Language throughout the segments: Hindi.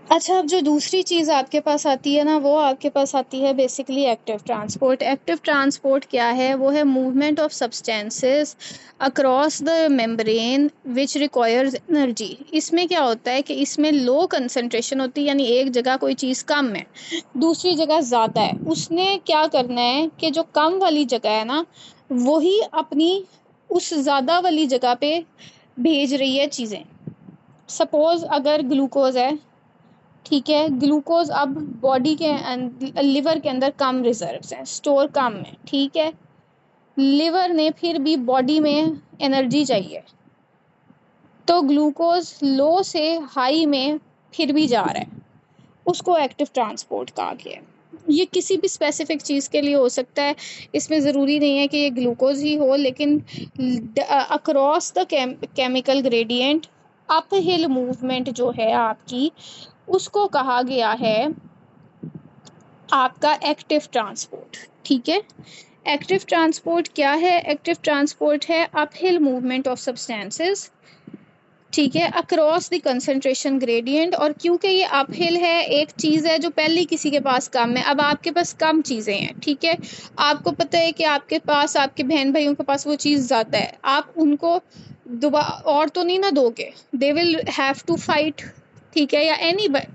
अच्छा, अब जो दूसरी चीज़ आपके पास आती है ना, वो आपके पास आती है basically active transport. Active transport क्या है? वो है movement of substances across the membrane which requires energy. इसमें क्या होता है कि इसमें लो कंसंट्रेशन होती है, यानी एक जगह कोई चीज़ कम है, दूसरी जगह ज़्यादा है। उसने क्या करना है कि जो कम वाली जगह है ना, वही अपनी उस ज़्यादा वाली जगह पे भेज रही है चीज़ें। सपोज़ अगर ग्लूकोज़ है, ठीक है, ग्लूकोज अब बॉडी के लिवर के अंदर कम रिजर्व्स हैं, स्टोर कम है, ठीक है। लिवर ने फिर भी बॉडी में एनर्जी चाहिए, तो ग्लूकोज लो से हाई में फिर भी जा रहा है, उसको एक्टिव ट्रांसपोर्ट कहा गया है। ये किसी भी स्पेसिफिक चीज़ के लिए हो सकता है, इसमें ज़रूरी नहीं है कि ये ग्लूकोज ही हो, लेकिन across the chemical gradient up hill movement जो है आपकी, उसको कहा गया है आपका एक्टिव ट्रांसपोर्ट। ठीक है, एक्टिव ट्रांसपोर्ट क्या है? एक्टिव ट्रांसपोर्ट है अपहिल मूवमेंट ऑफ सब्सटेंसेस, ठीक है, अक्रॉस द कंसंट्रेशन ग्रेडियंट। और क्योंकि ये अपहिल है, एक चीज़ है जो पहले किसी के पास कम है, अब आपके पास कम चीज़ें हैं, ठीक है। आपको पता है कि आपके पास, आपके बहन भाइयों के पास वो चीज़ ज़्यादा है, आप उनको दोबारा और तो नहीं ना दोगे, they will have to fight, ठीक है, या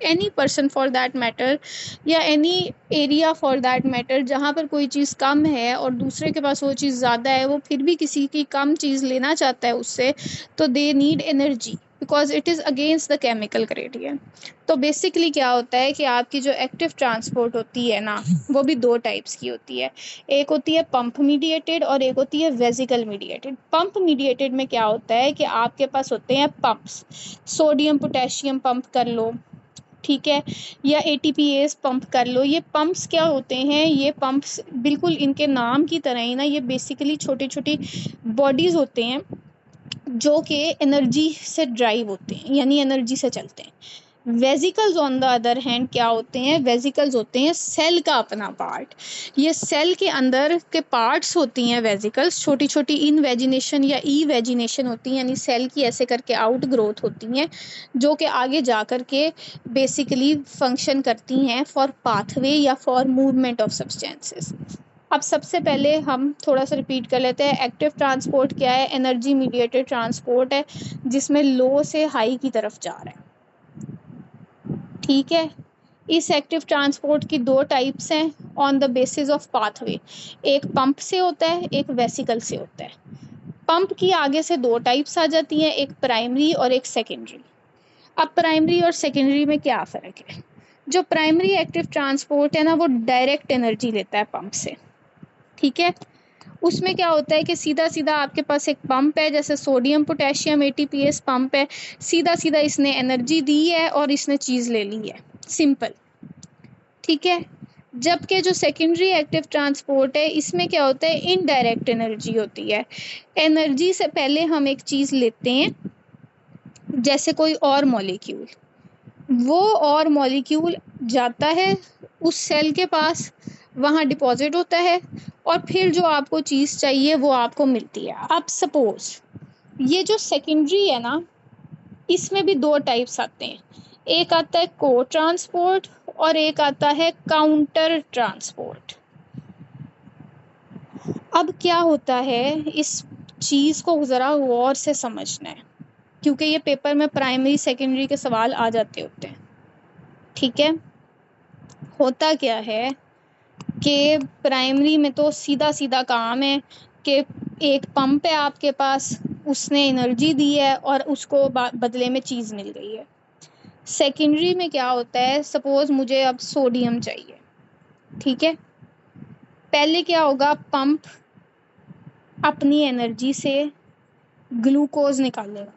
any person for that matter, या any area for that matter, जहाँ पर कोई चीज़ कम है और दूसरे के पास वो चीज़ ज़्यादा है, वो फिर भी किसी की कम चीज़ लेना चाहता है उससे, तो they need energy because it is against the chemical gradient. तो बेसिकली क्या होता है कि आपकी जो एक्टिव ट्रांसपोर्ट होती है ना, वो भी दो टाइप्स की होती है। एक होती है पंप मीडिएटेड और एक होती है वेसिकल मीडिएटेड। पंप मीडिएटेड में क्या होता है कि आपके पास होते हैं पंप्स, सोडियम पोटेशियम पंप कर लो, ठीक है, या एटीपीएस पंप कर लो। ये पंप्स क्या होते हैं? ये पंप्स बिल्कुल इनके नाम की तरह ही ना, ये बेसिकली छोटी छोटी बॉडीज़ होते हैं जो कि एनर्जी से ड्राइव होते हैं, यानी एनर्जी से चलते हैं। Vesicles on the other hand क्या होते हैं? वेसिकल्स होते हैं सेल का अपना पार्ट। ये सेल के अंदर के पार्ट्स होती हैं वेसिकल्स, छोटी छोटी इन वेजिनेशन या ई वेजिनेशन होती हैं, यानी सेल की ऐसे करके आउट ग्रोथ होती हैं, जो कि आगे जा कर के बेसिकली फंक्शन करती हैं फॉर पाथवे या फॉर मूवमेंट ऑफ सब्सटेंसेस। अब सबसे पहले हम थोड़ा सा रिपीट कर लेते हैं। एक्टिव ट्रांसपोर्ट क्या है? एनर्जी मीडिएटेड ट्रांसपोर्ट है, जिसमें लो से हाई की तरफ जा रहा है, ठीक है। इस एक्टिव ट्रांसपोर्ट की दो टाइप्स हैं on the basis of pathway. एक पंप से होता है, एक वेसिकल से होता है। पंप की आगे से दो टाइप्स आ जाती हैं, एक प्राइमरी और एक सेकेंडरी। अब प्राइमरी और सेकेंडरी में क्या फ़र्क है? जो प्राइमरी एक्टिव ट्रांसपोर्ट है ना, वो डायरेक्ट एनर्जी लेता है पंप से, ठीक है। उसमें क्या होता है कि सीधा सीधा आपके पास एक पंप है, जैसे सोडियम पोटेशियम एटीपीएस पंप है, सीधा सीधा इसने एनर्जी दी है और इसने चीज़ ले ली है, सिंपल, ठीक है। जबकि जो सेकेंडरी एक्टिव ट्रांसपोर्ट है, इसमें क्या होता है? इनडायरेक्ट एनर्जी होती है। एनर्जी से पहले हम एक चीज़ लेते हैं, जैसे कोई और मॉलिक्यूल, वो और मॉलिक्यूल जाता है उस सेल के पास, वहाँ डिपॉजिट होता है, और फिर जो आपको चीज़ चाहिए वो आपको मिलती है। अब सपोज ये जो सेकेंडरी है ना, इसमें भी दो टाइप्स आते हैं। एक आता है को ट्रांसपोर्ट और एक आता है काउंटर ट्रांसपोर्ट। अब क्या होता है, इस चीज़ को ज़रा गौर से समझना है, क्योंकि ये पेपर में प्राइमरी सेकेंडरी के सवाल आ जाते होते हैं, ठीक है। होता क्या है कि प्राइमरी में तो सीधा सीधा काम है कि एक पंप है आपके पास, उसने एनर्जी दी है और उसको बदले में चीज़ मिल गई है। सेकेंडरी में क्या होता है? सपोज मुझे अब सोडियम चाहिए, ठीक है। पहले क्या होगा? पंप अपनी एनर्जी से ग्लूकोज निकालेगा,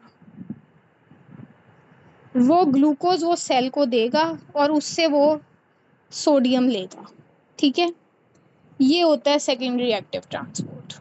वो ग्लूकोज वो सेल को देगा और उससे वो सोडियम लेगा, ठीक है। ये होता है सेकेंडरी एक्टिव ट्रांसपोर्ट,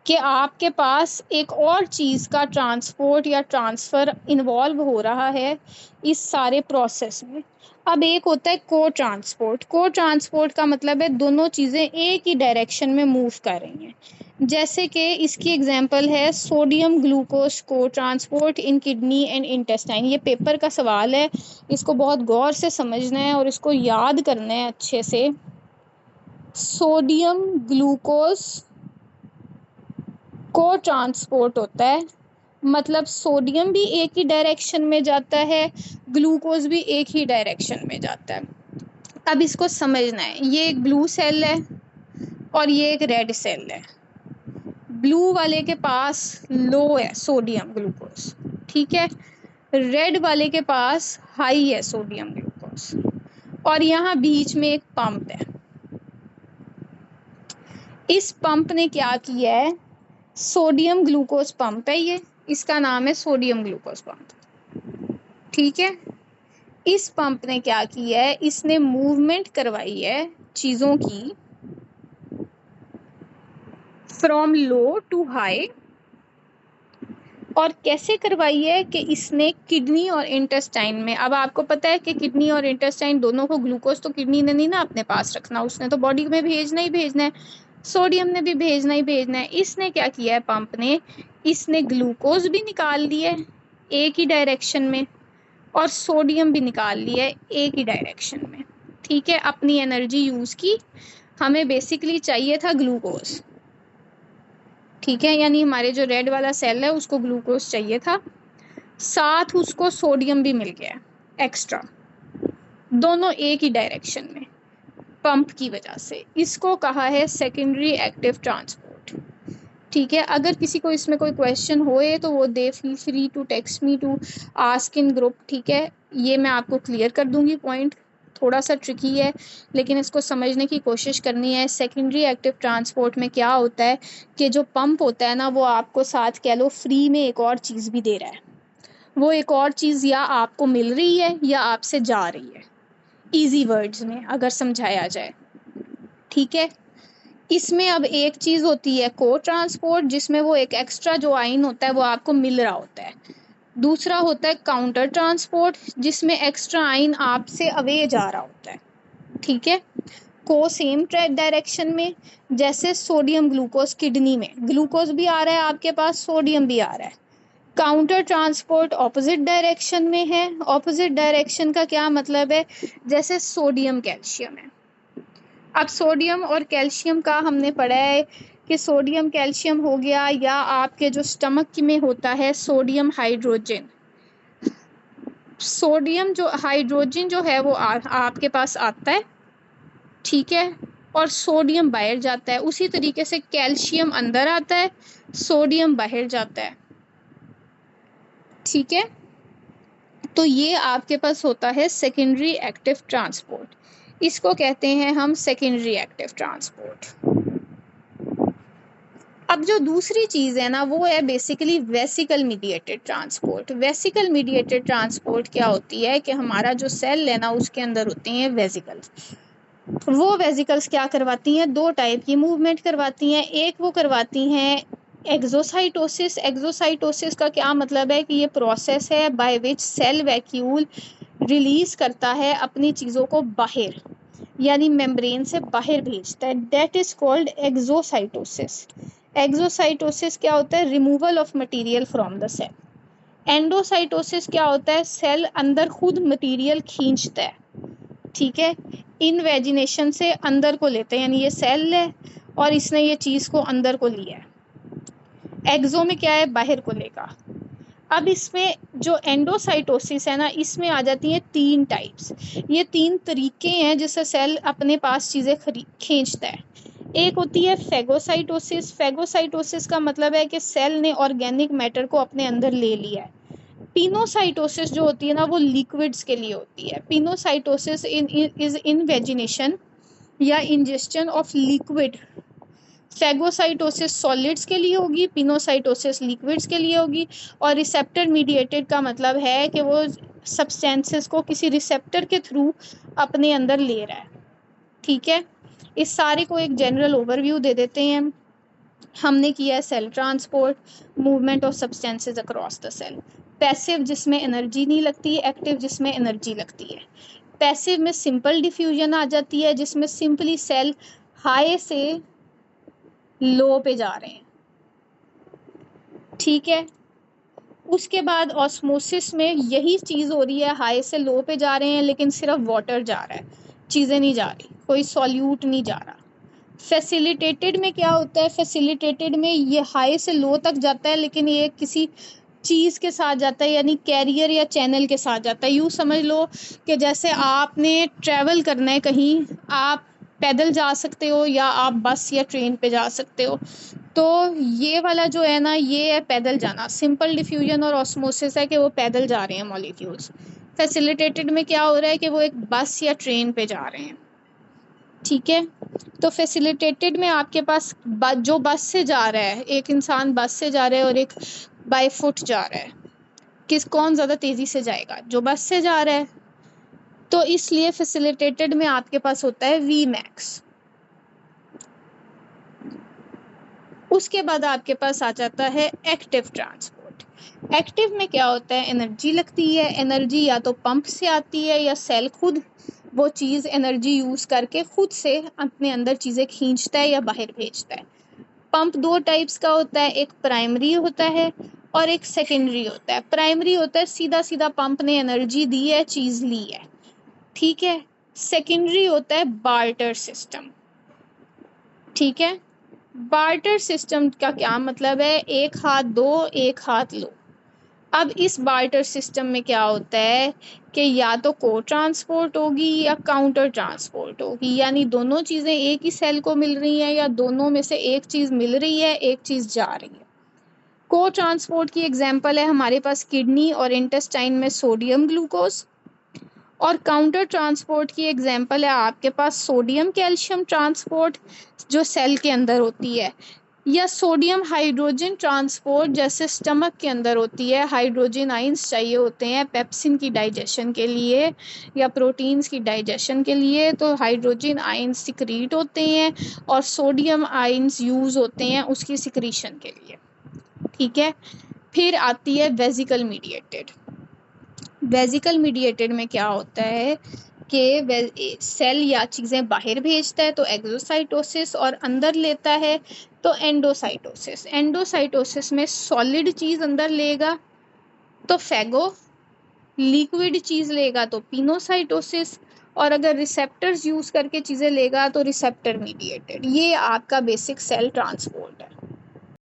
कि आपके पास एक और चीज़ का ट्रांसपोर्ट या ट्रांसफ़र इन्वॉल्व हो रहा है इस सारे प्रोसेस में। अब एक होता है को ट्रांसपोर्ट। को ट्रांसपोर्ट का मतलब है दोनों चीज़ें एक ही डायरेक्शन में मूव कर रही हैं। जैसे कि इसकी एग्जांपल है सोडियम ग्लूकोज को transport in kidney and intestine. ये पेपर का सवाल है, इसको बहुत गौर से समझना है और इसको याद करना है अच्छे से। सोडियम ग्लूकोज को ट्रांसपोर्ट होता है, मतलब सोडियम भी एक ही डायरेक्शन में जाता है, ग्लूकोज भी एक ही डायरेक्शन में जाता है। अब इसको समझना है, ये एक ब्लू सेल है और ये एक रेड सेल है। ब्लू वाले के पास लो है सोडियम ग्लूकोज, ठीक है। रेड वाले के पास हाई है सोडियम ग्लूकोज और यहाँ बीच में एक पंप है। इस पंप ने क्या किया है, सोडियम ग्लूकोज पंप है ये, इसका नाम है सोडियम ग्लूकोज पंप, ठीक है। इस पंप ने क्या किया है, इसने मूवमेंट करवाई है चीज़ों की फ्रॉम लो टू हाई। और कैसे करवाई है कि इसने किडनी और इंटेस्टाइन में, अब आपको पता है कि किडनी और इंटेस्टाइन दोनों को ग्लूकोज तो किडनी ने नहीं ना अपने पास रखना, उसने तो बॉडी में भेजना ही भेजना है, सोडियम ने भी भेजना ही भेजना है। इसने क्या किया है पंप ने, इसने ग्लूकोज भी निकाल लिया है एक ही डायरेक्शन में और सोडियम भी निकाल लिया है एक ही डायरेक्शन में, ठीक है। अपनी एनर्जी यूज़ की, हमें बेसिकली चाहिए था ग्लूकोज, ठीक है, यानी हमारे जो रेड वाला सेल है उसको ग्लूकोज चाहिए था, साथ उसको सोडियम भी मिल गया एक्स्ट्रा, दोनों एक ही डायरेक्शन में पंप की वजह से। इसको कहा है सेकेंडरी एक्टिव ट्रांसपोर्ट, ठीक है। अगर किसी को इसमें कोई क्वेश्चन होए तो वो दे feel free to text me to ask in group, ठीक है। ये मैं आपको क्लियर कर दूंगी पॉइंट, थोड़ा सा ट्रिकी है लेकिन इसको समझने की कोशिश करनी है। सेकेंडरी एक्टिव ट्रांसपोर्ट में क्या होता है कि जो पंप होता है ना, वो आपको साथ कह लो फ्री में एक और चीज़ भी दे रहा है। वो एक और चीज़ या आपको मिल रही है या आपसे जा रही है, इजी वर्ड्स में अगर समझाया जाए, ठीक है। इसमें अब एक चीज़ होती है को ट्रांसपोर्ट, जिसमें वो एक एक्स्ट्रा जो आइन होता है वो आपको मिल रहा होता है। दूसरा होता है काउंटर ट्रांसपोर्ट, जिसमें एक्स्ट्रा आइन आपसे अवे जा रहा होता है, ठीक है। को सेम डायरेक्शन में, जैसे सोडियम ग्लूकोज किडनी में ग्लूकोज भी आ रहा है आपके पास, सोडियम भी आ रहा है। काउंटर ट्रांसपोर्ट ऑपोजिट डायरेक्शन में है। ऑपोजिट डायरेक्शन का क्या मतलब है, जैसे सोडियम कैल्शियम है। अब सोडियम और कैल्शियम का हमने पढ़ा है कि सोडियम कैल्शियम हो गया, या आपके जो स्टमक में होता है सोडियम हाइड्रोजन, सोडियम जो हाइड्रोजन जो है वो आपके पास आता है, ठीक है, और सोडियम बाहर जाता है। उसी तरीके से कैल्शियम अंदर आता है, सोडियम बाहर जाता है, ठीक है। तो ये आपके पास होता है सेकेंडरी एक्टिव ट्रांसपोर्ट, इसको कहते हैं हम सेकेंडरी एक्टिव ट्रांसपोर्ट। अब जो दूसरी चीज़ है ना, वो है basically vesicle mediated transport. Vesicle mediated transport क्या होती है कि हमारा जो सेल है ना उसके अंदर होते हैं वेसिकल्स। वो वेसिकल्स क्या करवाती हैं, दो टाइप की मूवमेंट करवाती हैं। एक वो करवाती हैं एक्सोसाइटोसिस। एक्सोसाइटोसिस का क्या मतलब है कि ये प्रोसेस है by which cell vacuole release करता है अपनी चीज़ों को बाहर, यानी मेम्ब्रेन से बाहर भेजता है, that is called exocytosis. Exocytosis क्या होता है, removal of material from the cell. Endocytosis क्या होता है, सेल अंदर खुद मटेरियल खींचता है, ठीक है, इनवेजिनेशन से अंदर को लेते हैं, यानी ये सेल है और इसने ये चीज़ को अंदर को लिया है। एक्सो में क्या है, बाहर को लेगा। अब इसमें जो एंडोसाइटोसिस है ना, इसमें आ जाती हैं तीन टाइप्स। ये तीन तरीके हैं जिससे सेल अपने पास चीज़ें खींचता है। एक होती है फेगोसाइटोसिस। फेगोसाइटोसिस का मतलब है कि सेल ने ऑर्गेनिक मैटर को अपने अंदर ले लिया है। पिनोसाइटोसिस जो होती है ना, वो लिक्विड्स के लिए होती है। पिनोसाइटोसिस इज इनवेजिनेशन या इंजेस्शन ऑफ लिक्विड। फेगोसाइटोसिस सॉलिड्स के लिए होगी, पिनोसाइटोसिस लिक्विड्स के लिए होगी। और रिसेप्टर मीडिएटेड का मतलब है कि वो सब्सटेंसेस को किसी रिसेप्टर के थ्रू अपने अंदर ले रहा है, ठीक है। इस सारे को एक जनरल ओवरव्यू दे देते हैं। हमने किया है cell transport, movement of substances across the cell. Passive जिसमें एनर्जी नहीं लगती है, एक्टिव जिसमें एनर्जी लगती है। पैसिव में सिंपल डिफ्यूजन आ जाती है, जिसमें सिंपली सेल हाई से लो पे जा रहे हैं, ठीक है। उसके बाद ऑस्मोसिस में यही चीज़ हो रही है, हाई से लो पे जा रहे हैं लेकिन सिर्फ वाटर जा रहा है, चीज़ें नहीं जा रही, कोई सॉल्यूट नहीं जा रहा। फैसिलिटेटेड में क्या होता है, फैसिलिटेटेड में ये हाई से लो तक जाता है लेकिन ये किसी चीज़ के साथ जाता है, यानी कैरियर या चैनल के साथ जाता है। यूँ समझ लो कि जैसे आपने ट्रैवल करना है कहीं, आप पैदल जा सकते हो या आप बस या ट्रेन पे जा सकते हो, तो ये वाला जो है ना, ये है पैदल जाना। सिंपल डिफ्यूजन और ऑस्मोसिस है कि वो पैदल जा रहे हैं मॉलिक्यूल्स। फैसिलिटेटेड में क्या हो रहा है कि वो एक बस या ट्रेन पे जा रहे हैं, ठीक है। तो फैसिलिटेटेड में आपके पास जो बस से जा रहा है, एक इंसान बस से जा रहा है और एक बाय फुट जा रहा है, कौन ज़्यादा तेज़ी से जाएगा, जो बस से जा रहा है। तो इसलिए फैसिलिटेटेड में आपके पास होता है वी मैक्स। उसके बाद आपके पास आ जाता है एक्टिव ट्रांसपोर्ट। एक्टिव में क्या होता है, एनर्जी लगती है, एनर्जी या तो पंप से आती है या सेल खुद वो चीज़ एनर्जी यूज़ करके खुद से अपने अंदर चीज़ें खींचता है या बाहर भेजता है। पंप दो टाइप्स का होता है, एक प्राइमरी होता है और एक सेकेंडरी होता है। प्राइमरी होता है सीधा सीधा पंप ने एनर्जी दी है, चीज़ ली है, ठीक है। सेकेंडरी होता है बार्टर सिस्टम, ठीक है। बार्टर सिस्टम का क्या मतलब है, एक हाथ दो एक हाथ लो। अब इस बार्टर सिस्टम में क्या होता है कि या तो को ट्रांसपोर्ट होगी या काउंटर ट्रांसपोर्ट होगी, यानी दोनों चीज़ें एक ही सेल को मिल रही हैं या दोनों में से एक चीज़ मिल रही है, एक चीज़ जा रही है। को ट्रांसपोर्ट की एग्जांपल है हमारे पास किडनी और इंटेस्टाइन में सोडियम ग्लूकोज, और काउंटर ट्रांसपोर्ट की एग्जांपल है आपके पास सोडियम कैल्शियम ट्रांसपोर्ट जो सेल के अंदर होती है, या सोडियम हाइड्रोजन ट्रांसपोर्ट जैसे स्टमक के अंदर होती है। हाइड्रोजन आइंस चाहिए होते हैं पेप्सिन की डाइजेशन के लिए या प्रोटीन्स की डाइजेशन के लिए, तो हाइड्रोजन आइंस सिक्रीट होते हैं और सोडियम आइंस यूज़ होते हैं उसकी सिक्रीशन के लिए, ठीक है। फिर आती है वेसिकल मीडिएटेड। वेसिकल मीडिएटेड में क्या होता है कि सेल या चीज़ें बाहर भेजता है तो एक्सोसाइटोसिस, और अंदर लेता है तो एंडोसाइटोसिस। एंडोसाइटोसिस में सॉलिड चीज़ अंदर लेगा तो फैगो, लिक्विड चीज़ लेगा तो पिनोसाइटोसिस, और अगर रिसेप्टर्स यूज़ करके चीज़ें लेगा तो रिसेप्टर मीडिएटेड। ये आपका बेसिक सेल ट्रांसपोर्ट है।